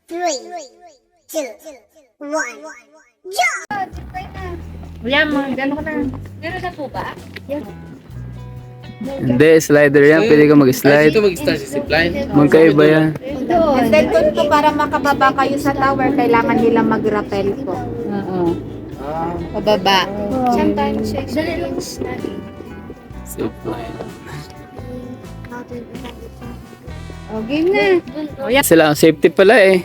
3, 2, 1, jump! William, gano'n ka na. Meron na po ba? Hindi, slider yan. Pwede ka mag-slide. Ito mag-start si zipline. Magkaiba yan. And then doon po para makababa kayo sa tower, kailangan nila mag-rappel po. Oo. Pababa. Sometimes experience natin. Zipline. Oh, game na. Oh, yan. Sila ang safety pala eh.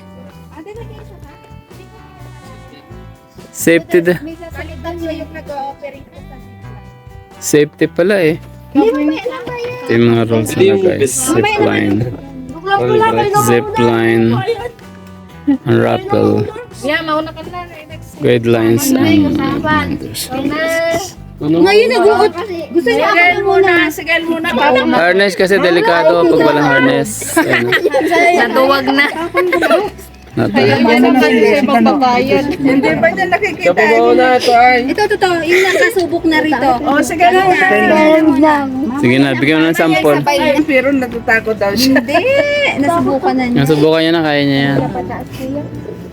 Safety da. May sasalitan siya yung nag-ooperate po sa Safety pala eh. Ito yung mga rules na guys. Zipline. Zipline. Rappel. Yeah, mauna ka na. Guidelines and Ngayon nag-uot. Gusto niya ako muna. Sigal muna. harness kasi delikado pag walang harness. Naduwag na. Ayun. Yan ang kasi magbabayad. Hindi pa niya nakikita. Kapabaw na ito ay. Ito, totoo. Yung nakasubok na rito. Oh, sige na. Sige na, bigyan mo ng sample. Ay, pero natatakot daw siya. Hindi. Nasubukan na niya. Nasubukan niya na, kaya niya yan.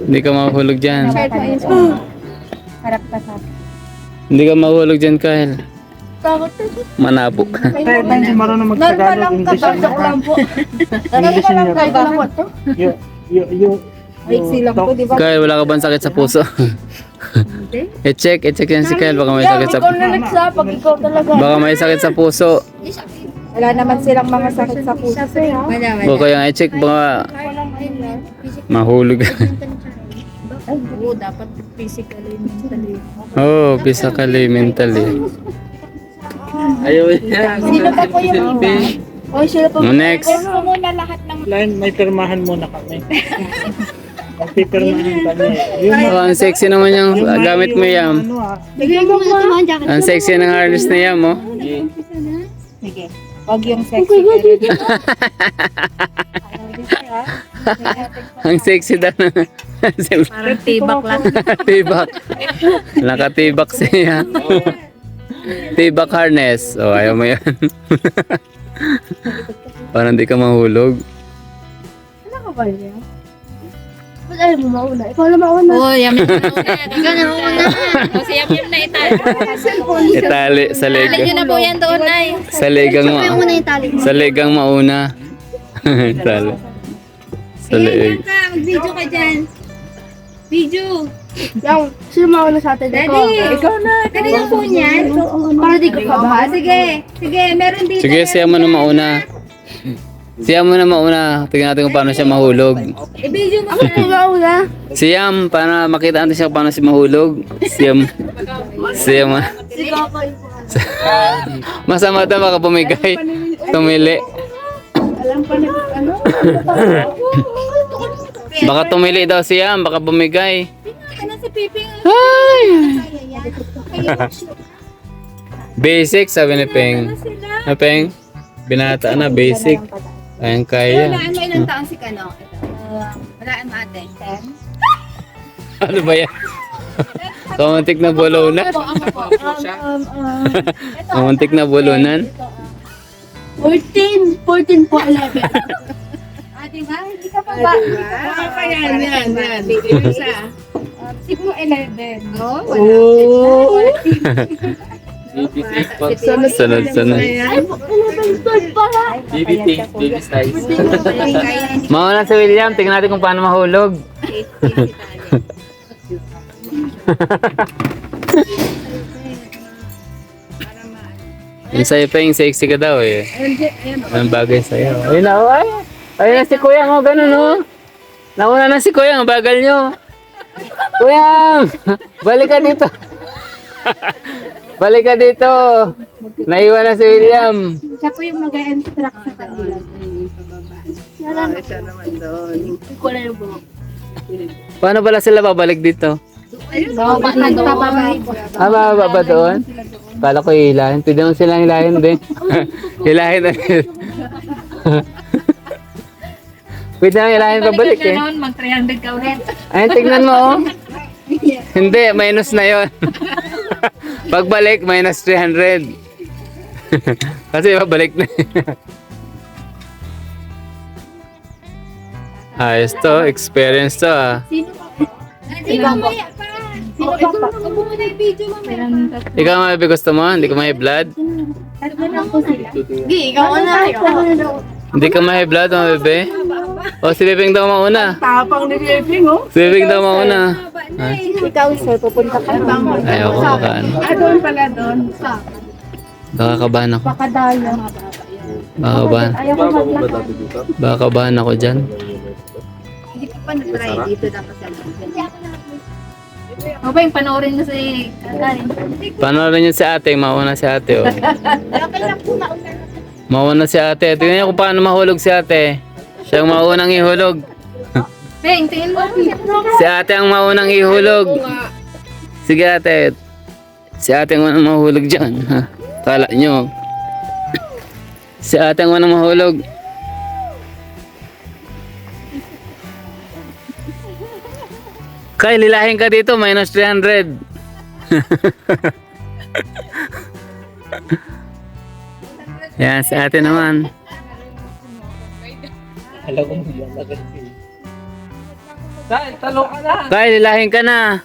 Hindi ka mahulog dyan. Harap ka sa Hindi ka mahulog dyan, Kyle. Manabok. Kaya hindi marunong mag-Tagalog. English ang lang po. English ang Ay, lang po, di ba? Kyle, wala ka bang sakit sa puso? i-check yan si Kyle. Baka may sakit sa Pag ikaw talaga. Baka may sakit sa puso. Wala naman silang mga sakit sa puso. Wala. Baka yung i-check, baka mahulog. Oo, dapat physically, mentally. Oh, physically, mentally. Ayaw niya. Sino pa po yung iba? O, sila po. Next. Gusto muna lahat ng... Line, may pirmahan muna kami. Magpipirmahan kami. Yung Oh, ang sexy naman yung gamit mo yan. ano ah. Bigyan mo muna naman jacket. Ang sexy ng harness na yan mo. Sige. Huwag yung sexy. Ang sexy daw na. Parang tibak lang. Tibak. Nakatibak siya. Tibak harness. Oh, ayaw mo yan. Parang di ka mahulog. Ano ka ba yan? Ba't ayaw mo mauna? Ikaw na mauna. Oo, yamin na mauna. Ikaw na mauna. Kasi yamin na itali. Itali sa Tali nyo legang. na po yan doon, Nay. Sa legang Sa legang mauna. Tali. Sa leeg. ka, mag-video ka dyan. Video. Yang, sino mauna sa atin? Daddy, ikaw na. Daddy yung phone yan. Para di ko Ah, sige. Sige, meron dito. Sige, siya mo na mauna. Siya mo na mauna. Tingnan natin kung paano siya mahulog. I-video mo Sino na. mauna? Siyam, para makita natin siya kung paano siya mahulog. Siyam. Siyam. Masama ito, baka pumigay. Tumili. Alam pa na ano? Baka tumili daw siyam, baka bumigay. Ano si Piping? Ay! Basic, sabi ni Peng. Na Peng, binata na, basic. Ayun kaya. Walaan mo ilang taon si Kano? Walaan mo ate? 10? Ano ba yan? Kamuntik na bulunan. Kamuntik na bulunan. 14 po, 11. Ate ba? Hindi ka pa ba? Yan. Siguro 11. Oh, Oh. Sunod. Ay, 11 pala. Baby size. Mauna si William, tingnan natin kung paano mahulog. Yung sa'yo pa yung sexy ka daw eh. Ang bagay sa'yo. Ayun na, oh, ay. Ayun na si Kuya, oh, ganun oh. Nauna na si Kuya, ang bagal nyo. Kuya, balik ka dito. Balik ka dito. Naiwan na si William. Siya po yung mag-instruct sa kanila. Siya naman doon. Ko na yung buhok. Paano pala sila babalik dito? Baba na doon. Bababa doon? Kala ko hilahin. Pwede naman silang hilahin din. Hilahin na rin. Pwede naman hilahin pabalik eh. Mag-300 ka ulit. Ayun, tignan mo oh. Hindi, minus na yon. Pagbalik, minus 300. Kasi babalik na. Ayos to, experience to ah. Ikaw maya pa. Sino ba pa? Huwag mo na yung video mamaya. Ikaw may gusto mo? Hindi ka may blood? Di, ikaw na. Hindi ka may blood, mga bebe? O, si Bebeng daw mauna. Tapang ni Bebing, oh. Si Bebeng daw mauna. Ah, Ikaw, sir, pupunta ka ba? ayoko makaano. Doon pala doon. Nakakabahan ako. Pakadaya. Nakakabahan. Ayaw ko maglakad. Nakakabahan ako dyan. Hindi ko pa na-try dito dapat sa O ba yung panoorin mo si Kakarin? Panoorin niyo si ate, mauna si ate. Oh. Okay lang po, Mauna si ate. Tingnan niyo kung paano mahulog si ate. Siya ang maunang ihulog. Beng, tingin mo. Si ate ang maunang ihulog. Sige ate. Si ate ang unang mahulog dyan. Ha? Kala nyo. Si ate ang unang mahulog. Kay, lilahin ka dito. Minus 300. Yan, si ate naman. Dahil, talo ka na. Kay, lilahin ka na.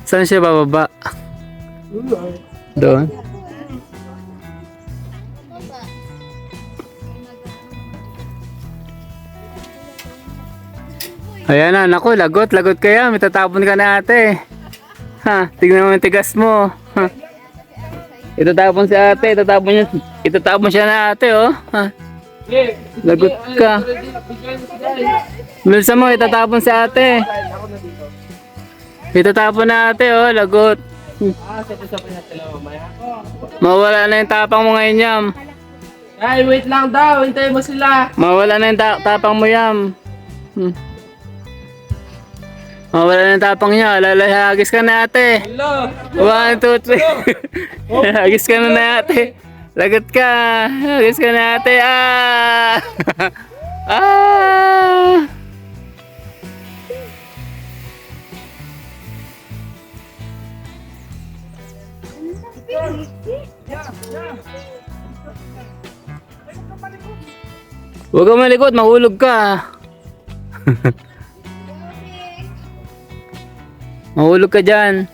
Saan siya bababa? Doon. Ayan na, naku, lagot kaya. May tatapon ka na ate. Ha, tignan mo yung tigas mo. Ha. Itatapon si ate, itatapon siya na ate, oh. Ha. Lagot ka. Bilisan mo, itatapon si ate. Itatapon na ate, oh, lagot. Sabi-sabi na sila mamaya. Mawala na yung tapang mo ngayon, Yam. Ay, wait lang daw. Hintayin mo sila. Mawala na yung tapang mo, Yam. Mawala na yung tapang niya. Hagis ka na ate. Hello. 1, 2, 3. Hagis ka na ate. Lagot ka. Hagis ka na ate. Ah! Ah! Huwag kang malikot, mahulog ka. Mahulog ka dyan.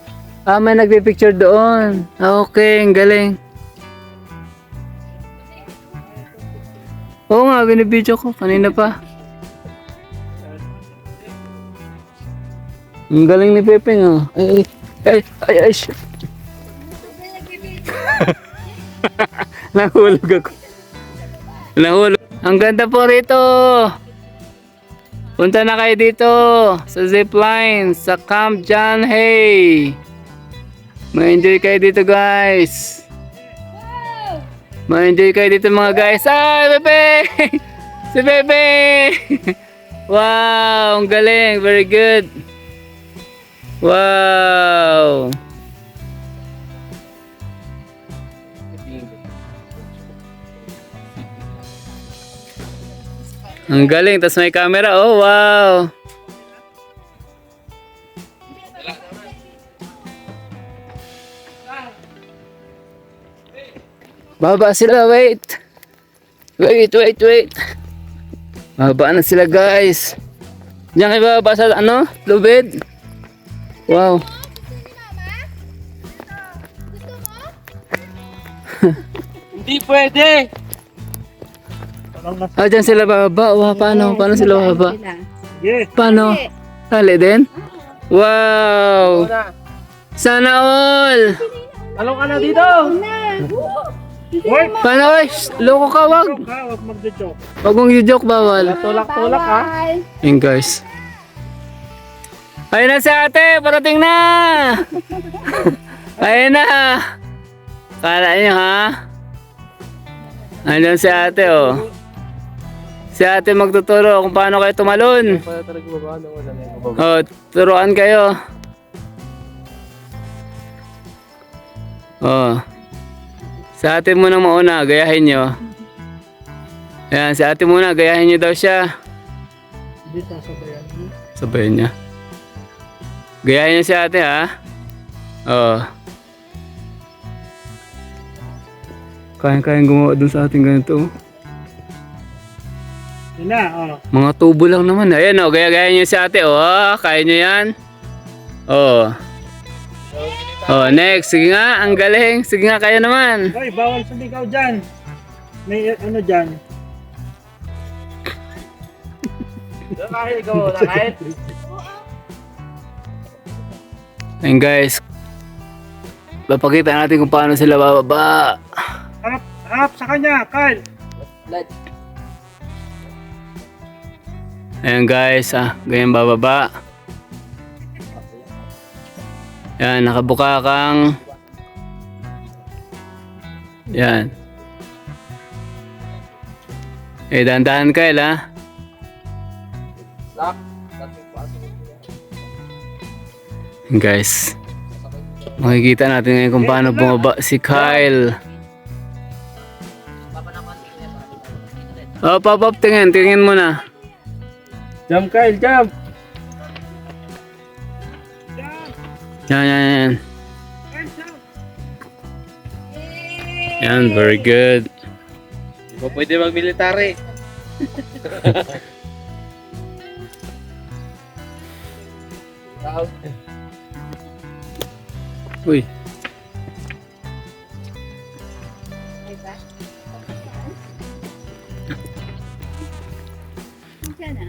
Ah, may nagpipicture doon. Ah, okay, ang galing. Oo nga, binibidyo ko. Kanina pa. Ang galing ni Pepeng, oh. Ay, shit. Nahulog ako. Nahulog. Ang ganda po rito. Punta na kayo dito sa zipline sa Camp John Hay. Ma-enjoy kayo dito, guys. Ma-enjoy kayo dito, mga guys. Ay, Bebe! Si Bebe! Wow, ang galing. Very good. Wow. Ang galing, tas may camera. Oh, wow. Baba sila, wait. Wait. Baba na sila, guys. Diyan kayo bababa sa ano? Lubid. Wow. Hindi pwede. Ah, dyan sila bababa. Wow, paano sila bababa? Yes. Paano? Tali din? Wow. Sana all. Talong ka na dito. Wait. Paano? Ay, loko ka, wag. Huwag mag-joke. Wag mong i-joke, bawal. Tulak-tulak ha. Yun, guys. Ayun na si ate, parating na! Ayun na! Kala nyo, ha? Ayun si ate, oh. Si ate magtuturo kung paano kayo tumalon. Oh, turuan kayo. Oh. Si ate muna mauna, gayahin nyo. Ayan, si ate muna, gayahin nyo daw siya. Sabayan niya. Gayahin niya si ate, ha? Oh. Kaya-kaya gumawa dun sa ating ganito. Yun na, oh. Mga tubo lang naman. Ayan o, gaya-gaya niyo si ate. Oh, kaya niyo yan. Oh. Oh, next. Sige nga, ang galing. Sige nga, kaya naman. Hoy, bawal sumigaw dyan. May ano dyan. Nakahil ikaw, nakahil. Ayan guys. Papakita natin kung paano sila bababa. Harap sa kanya, Kyle. Ayan guys, ganyan bababa. Yan, nakabuka kang. Yan. Dahan-dahan Kyle ha. Ayan, guys. Makikita natin ngayon kung paano bumaba si Kyle. Oh, pop, tingin mo na. Jump, Kyle, jump. Yan. Yan, very good. Di ba pwede mag-military? Uy.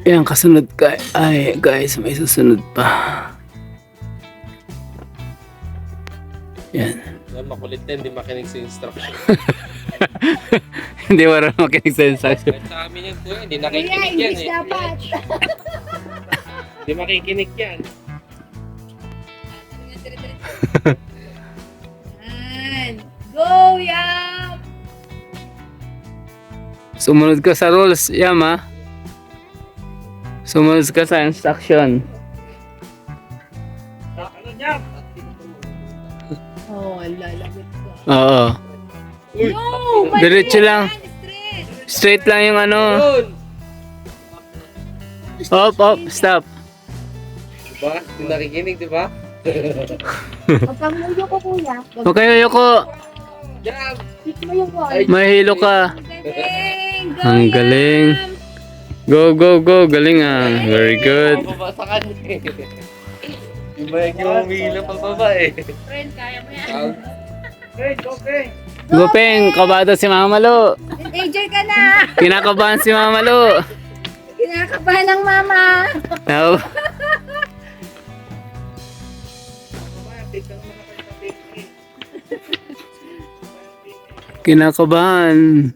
Yan, kasunod ka. Ay, guys, may susunod pa. Yan. Makulit na, hindi makinig sa instruction. Hindi marunong makinig sa instruction. Sa amin yan po, hindi Kuya, nakikinig yan English eh. dapat. Hindi makikinig yan. Yan. Go, Yam! Sumunod ka sa rules, Yam ha. Sumunod ka sa instruction. Ano jump? Oh, lalagot ko. Oo. No! mali Diretso yan, lang. Straight. Straight lang yung ano. Op, stop. Diba? Hindi nakikinig, diba? Pagpangulo ko, kuya. Huwag kayo yoko. Jump! Hit mo yung wall. Mahilo ka. Galing! Go, Ang galing. Yam! Go. Galing ah. Very good. Pababa sa kanya eh. Yung ba yung humihila pababa eh. Friend, kaya mo yan. Okay. Gupeng, kabado si Mama Lo. Teenager ka na! Kinakabahan si Mama Lo. Kinakabahan ng mama! No. Kinakabahan.